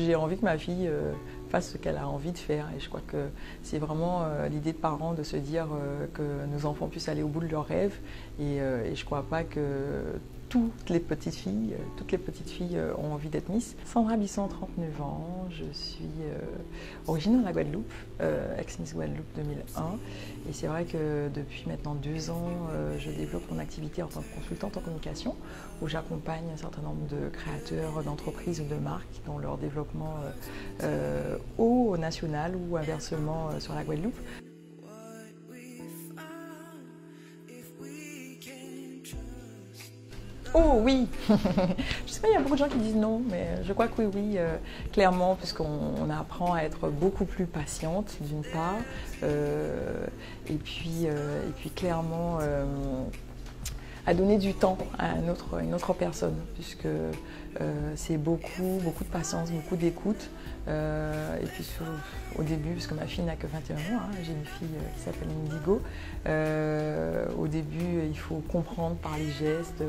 J'ai envie que ma fille fasse ce qu'elle a envie de faire et je crois que c'est vraiment l'idée de parents de se dire que nos enfants puissent aller au bout de leurs rêves et je ne crois pas que toutes les petites filles ont envie d'être Miss. Sandra Bisson, 39 ans, je suis originaire de la Guadeloupe, ex-Miss Guadeloupe 2001 et c'est vrai que depuis maintenant 2 ans, je développe mon activité en tant que consultante en communication où j'accompagne un certain nombre de créateurs d'entreprises ou de marques dans leur développement au national ou inversement sur la Guadeloupe. Oh oui. Je sais pas, il y a beaucoup de gens qui disent non, mais je crois que oui, clairement, puisqu'on apprend à être beaucoup plus patiente d'une part, et puis clairement à donner du temps à une autre personne, puisque c'est beaucoup de patience, beaucoup d'écoute. Et puis au début, parce que ma fille n'a que 21 mois, hein, j'ai une fille qui s'appelle Indigo, au début il faut comprendre par les gestes,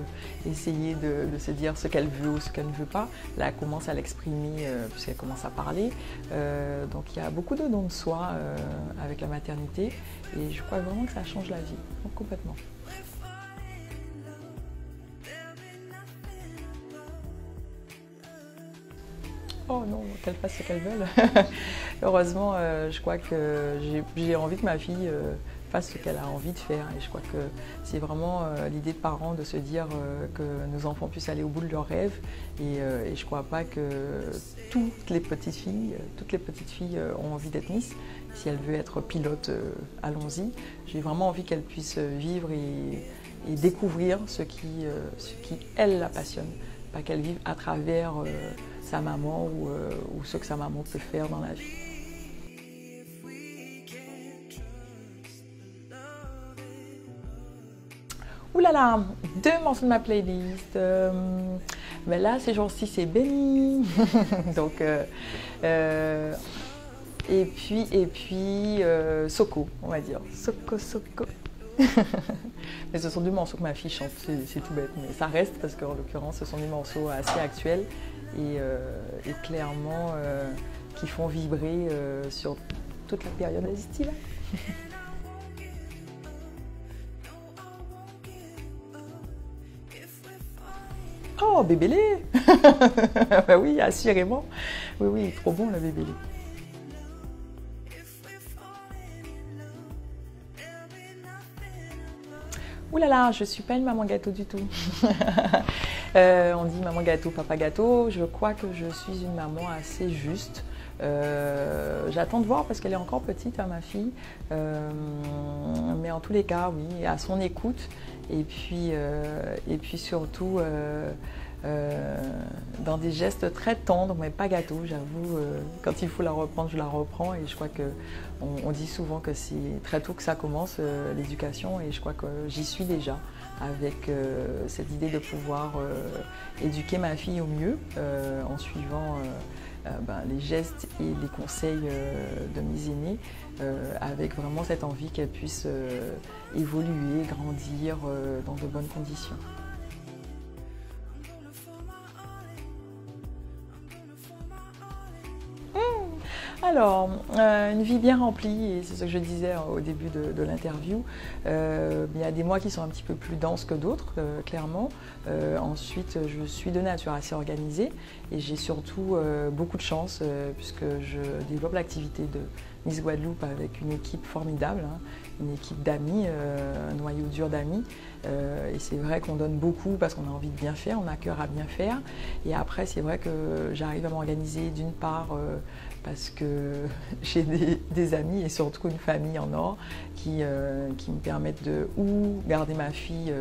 essayer de se dire ce qu'elle veut ou ce qu'elle ne veut pas. Là elle commence à l'exprimer puisqu'elle commence à parler, donc il y a beaucoup de dons de soi avec la maternité et je crois vraiment que ça change la vie, donc complètement. Oh non, qu'elles fassent ce qu'elles veulent. Heureusement, je crois que j'ai envie que ma fille fasse ce qu'elle a envie de faire. Et je crois que c'est vraiment l'idée de parents de se dire que nos enfants puissent aller au bout de leurs rêves. Et je ne crois pas que toutes les petites filles ont envie d'être Miss. Si elle veut être pilote, allons-y. J'ai vraiment envie qu'elle puisse vivre et découvrir ce qui elle la passionne. Pas qu'elle vive à travers sa maman ou ce que sa maman peut faire dans la vie. Ouh là là, 2 morceaux de ma playlist. Mais là, ces jours-ci, c'est Benny. Donc, et puis Soko, on va dire. Soko. Mais ce sont 2 morceaux que ma fille chante, c'est tout bête, mais ça reste parce qu'en l'occurrence ce sont des morceaux assez actuels et clairement qui font vibrer sur toute la période estivale. Oh, Bébélé. Bah oui, assurément. Oui, trop bon le Bébélé. Ouh là là, je ne suis pas une maman gâteau du tout. On dit maman gâteau, papa gâteau. Je crois que je suis une maman assez juste. J'attends de voir parce qu'elle est encore petite, hein, ma fille. Mais en tous les cas, oui, à son écoute. Et puis surtout dans des gestes très tendres, mais pas gâteau, j'avoue. Quand il faut la reprendre, je la reprends. Et je crois qu'on dit souvent que c'est très tôt que ça commence, l'éducation. Et je crois que j'y suis déjà avec cette idée de pouvoir éduquer ma fille au mieux en suivant les gestes et les conseils de mes aînés, avec vraiment cette envie qu'elle puisse évoluer, grandir dans de bonnes conditions. Alors, une vie bien remplie, et c'est ce que je disais au début de l'interview. Il y a des mois qui sont un petit peu plus denses que d'autres, clairement. Ensuite, je suis de nature assez organisée et j'ai surtout beaucoup de chance puisque je développe l'activité de Miss Guadeloupe avec une équipe formidable, hein, une équipe d'amis, un noyau dur d'amis. Et c'est vrai qu'on donne beaucoup parce qu'on a envie de bien faire, on a cœur à bien faire. Et après, c'est vrai que j'arrive à m'organiser d'une part parce que j'ai des amis et surtout une famille en or qui me permettent de ou garder ma fille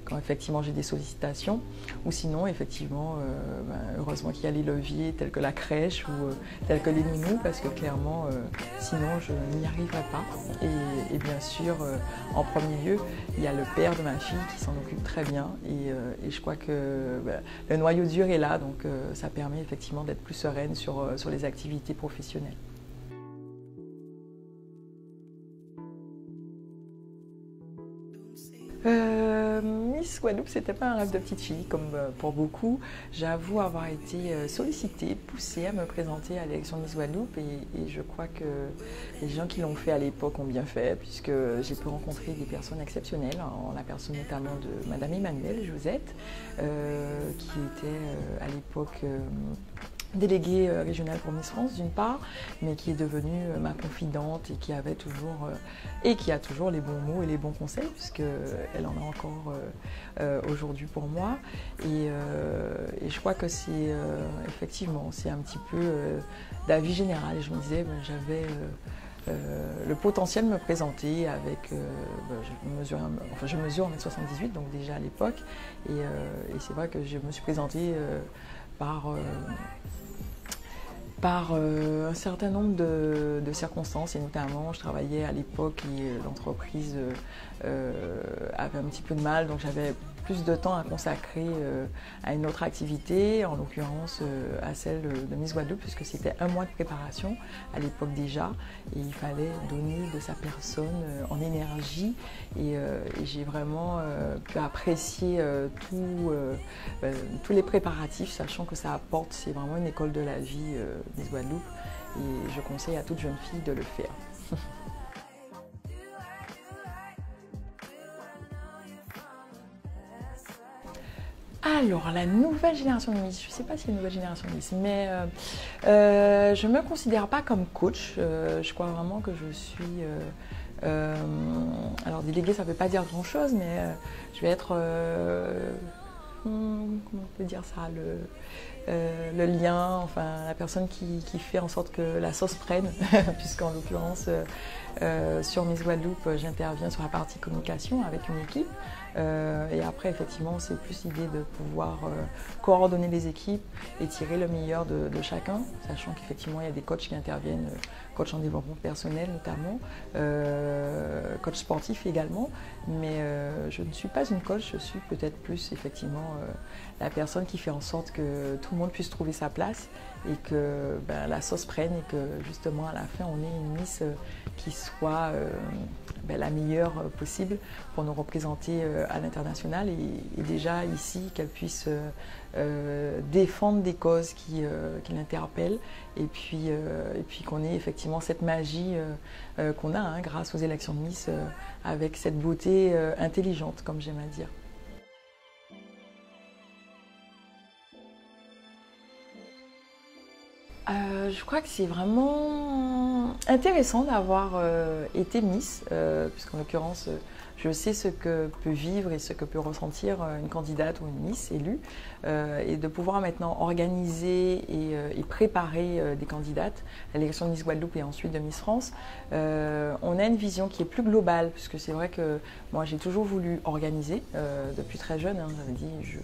quand effectivement j'ai des sollicitations ou sinon effectivement heureusement qu'il y a les leviers tels que la crèche ou tels que les nounous parce que clairement sinon je n'y arriverai pas et bien sûr en premier lieu il y a le père de ma fille qui s'en occupe très bien et je crois que le noyau dur est là donc ça permet effectivement d'être plus sereine sur les activités professionnelles. Miss Guadeloupe, c'était pas un rêve de petite fille comme pour beaucoup. J'avoue avoir été sollicitée, poussée à me présenter à l'élection de Miss Guadeloupe et je crois que les gens qui l'ont fait à l'époque ont bien fait puisque j'ai pu rencontrer des personnes exceptionnelles, en la personne notamment de Madame Emmanuelle Josette, qui était à l'époque déléguée régionale pour Miss France d'une part, mais qui est devenue ma confidente et qui avait toujours et qui a toujours les bons mots et les bons conseils puisqu'elle en a encore aujourd'hui pour moi et je crois que c'est effectivement c'est un petit peu d'avis général et je me disais j'avais le potentiel de me présenter avec, je mesure 1m78 donc déjà à l'époque et c'est vrai que je me suis présentée par un certain nombre de circonstances et notamment je travaillais à l'époque et l'entreprise avait un petit peu de mal donc j'avais plus de temps à consacrer à une autre activité, en l'occurrence à celle de Miss Guadeloupe puisque c'était un mois de préparation à l'époque déjà et il fallait donner de sa personne en énergie et j'ai vraiment pu apprécier tous les préparatifs sachant que ça apporte, c'est vraiment une école de la vie Miss Guadeloupe et je conseille à toute jeune fille de le faire. Alors, la nouvelle génération de Miss, je ne sais pas si c'est une nouvelle génération de Miss, mais je ne me considère pas comme coach. Je crois vraiment que je suis... alors, déléguée, ça ne veut pas dire grand-chose, mais je vais être... comment on peut dire ça le lien, enfin la personne qui fait en sorte que la sauce prenne, puisqu'en l'occurrence sur Miss Guadeloupe, j'interviens sur la partie communication avec une équipe. Et après, effectivement, c'est plus l'idée de pouvoir coordonner les équipes et tirer le meilleur de chacun, sachant qu'effectivement, il y a des coachs qui interviennent, coach en développement personnel notamment, coach sportif également, mais je ne suis pas une coach, je suis peut-être plus effectivement la personne qui fait en sorte que tout le monde puisse trouver sa place et que la sauce prenne et que justement à la fin on ait une Miss qui soit la meilleure possible pour nous représenter à l'international et déjà ici qu'elle puisse défendre des causes qui l'interpellent et puis qu'on ait effectivement cette magie qu'on a grâce aux élections de Miss avec cette beauté intelligente comme j'aime à dire. Je crois que c'est vraiment intéressant d'avoir été Miss, puisqu'en l'occurrence, je sais ce que peut vivre et ce que peut ressentir une candidate ou une Miss élue, et de pouvoir maintenant organiser et préparer des candidates à l'élection de Miss Guadeloupe et ensuite de Miss France. On a une vision qui est plus globale, puisque c'est vrai que moi j'ai toujours voulu organiser depuis très jeune. J'avais dit,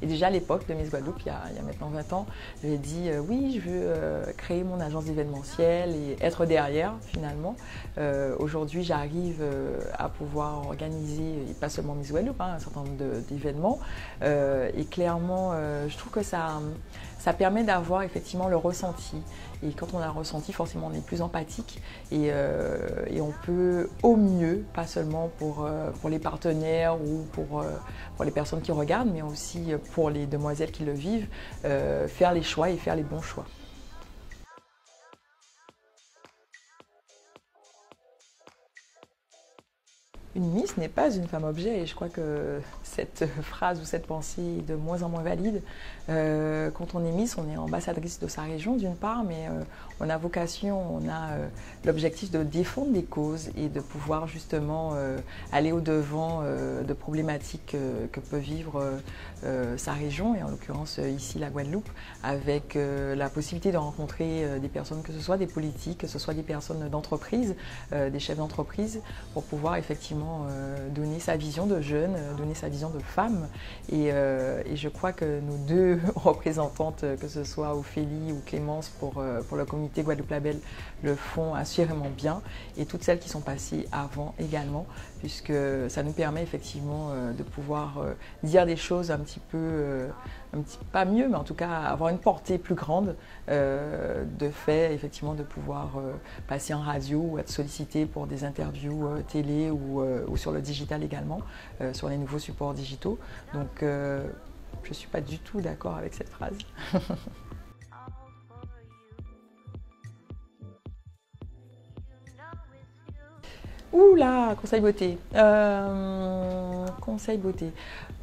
et déjà à l'époque de Miss Guadeloupe, il y a maintenant 20 ans, j'avais dit oui, je veux créer mon agence d'événementiel et être derrière finalement. Aujourd'hui, j'arrive à pouvoir organiser, et pas seulement Miss Guadeloupe, un certain nombre d'événements. Et clairement, je trouve que ça permet d'avoir effectivement le ressenti. Et quand on a le ressenti, forcément, on est plus empathique et on peut au mieux, pas seulement pour les partenaires ou pour les personnes qui regardent, mais aussi pour les demoiselles qui le vivent, faire les choix et faire les bons choix. Une Miss n'est pas une femme objet et je crois que cette phrase ou cette pensée est de moins en moins valide. Quand on est Miss, on est ambassadrice de sa région d'une part, mais on a vocation, on a l'objectif de défendre des causes et de pouvoir justement aller au-devant de problématiques que peut vivre sa région, et en l'occurrence ici la Guadeloupe, avec la possibilité de rencontrer des personnes, que ce soit des politiques, que ce soit des personnes d'entreprise, des chefs d'entreprise, pour pouvoir effectivement donner sa vision de jeune, donner sa vision de femme. Et je crois que nos deux représentantes, que ce soit Ophélie ou Clémence pour le comité Guadeloupe Label, le font assurément bien. Et toutes celles qui sont passées avant également, puisque ça nous permet effectivement de pouvoir dire des choses un petit peu pas mieux, mais en tout cas avoir une portée plus grande, de fait effectivement de pouvoir passer en radio ou être sollicité pour des interviews télé ou sur le digital également, sur les nouveaux supports digitaux. Donc je ne suis pas du tout d'accord avec cette phrase. Ouh là, conseil beauté. Conseil beauté.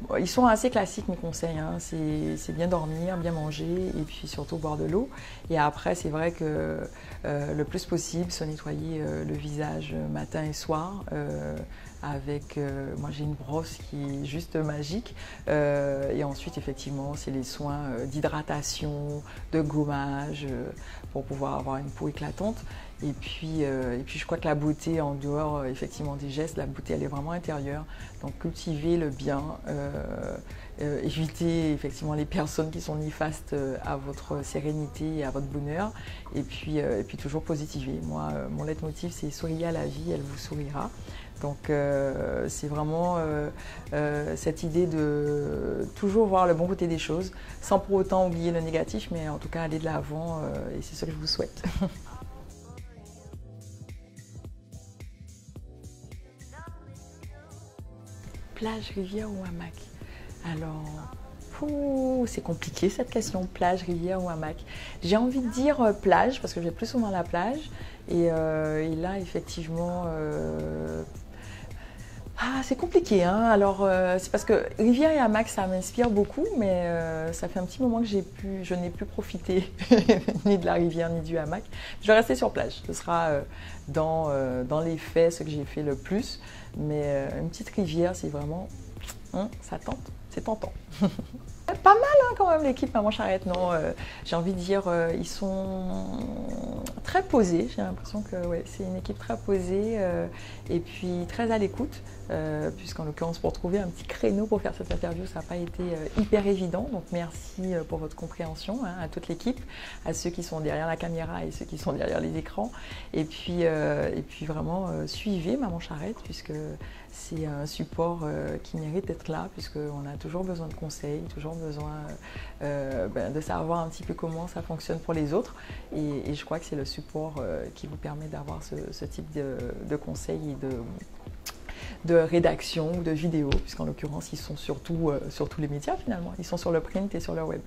Bon, ils sont assez classiques mes conseils, hein. C'est bien dormir, bien manger et puis surtout boire de l'eau. Et après, c'est vrai que le plus possible, se nettoyer le visage matin et soir. Avec, moi j'ai une brosse qui est juste magique. Et ensuite, effectivement, c'est les soins d'hydratation, de gommage pour pouvoir avoir une peau éclatante. Et puis je crois que la beauté en dehors effectivement des gestes, la beauté elle est vraiment intérieure. Donc cultiver le bien, éviter effectivement les personnes qui sont néfastes à votre sérénité et à votre bonheur. Et puis toujours positiver. Moi, mon leitmotiv c'est souriez à la vie, elle vous sourira. Donc c'est vraiment cette idée de toujours voir le bon côté des choses, sans pour autant oublier le négatif, mais en tout cas aller de l'avant et c'est ce que je vous souhaite. Plage, rivière ou hamac? Alors, c'est compliqué cette question, plage, rivière ou hamac. J'ai envie de dire plage, parce que je vais plus souvent à la plage. Et là, effectivement, c'est compliqué, hein. Alors, c'est parce que rivière et hamac, ça m'inspire beaucoup, mais ça fait un petit moment que je n'ai plus profité ni de la rivière ni du hamac. Je vais rester sur plage. Ce sera dans les faits ce que j'ai fait le plus. Mais une petite rivière, c'est vraiment, ça tente, c'est tentant. Pas mal hein, quand même l'équipe Maman Charrette, non, j'ai envie de dire, ils sont très posés, j'ai l'impression que ouais, c'est une équipe très posée et puis très à l'écoute, puisqu'en l'occurrence pour trouver un petit créneau pour faire cette interview, ça n'a pas été hyper évident, donc merci pour votre compréhension hein, à toute l'équipe, à ceux qui sont derrière la caméra et ceux qui sont derrière les écrans, et puis vraiment suivez Maman Charrette, puisque c'est un support qui mérite d'être là, puisqu'on a toujours besoin de conseils, toujours besoin de savoir un petit peu comment ça fonctionne pour les autres. Et je crois que c'est le support qui vous permet d'avoir ce type de conseils et de rédaction ou de vidéos, puisqu'en l'occurrence, ils sont sur tous les médias finalement. Ils sont sur le print et sur le web.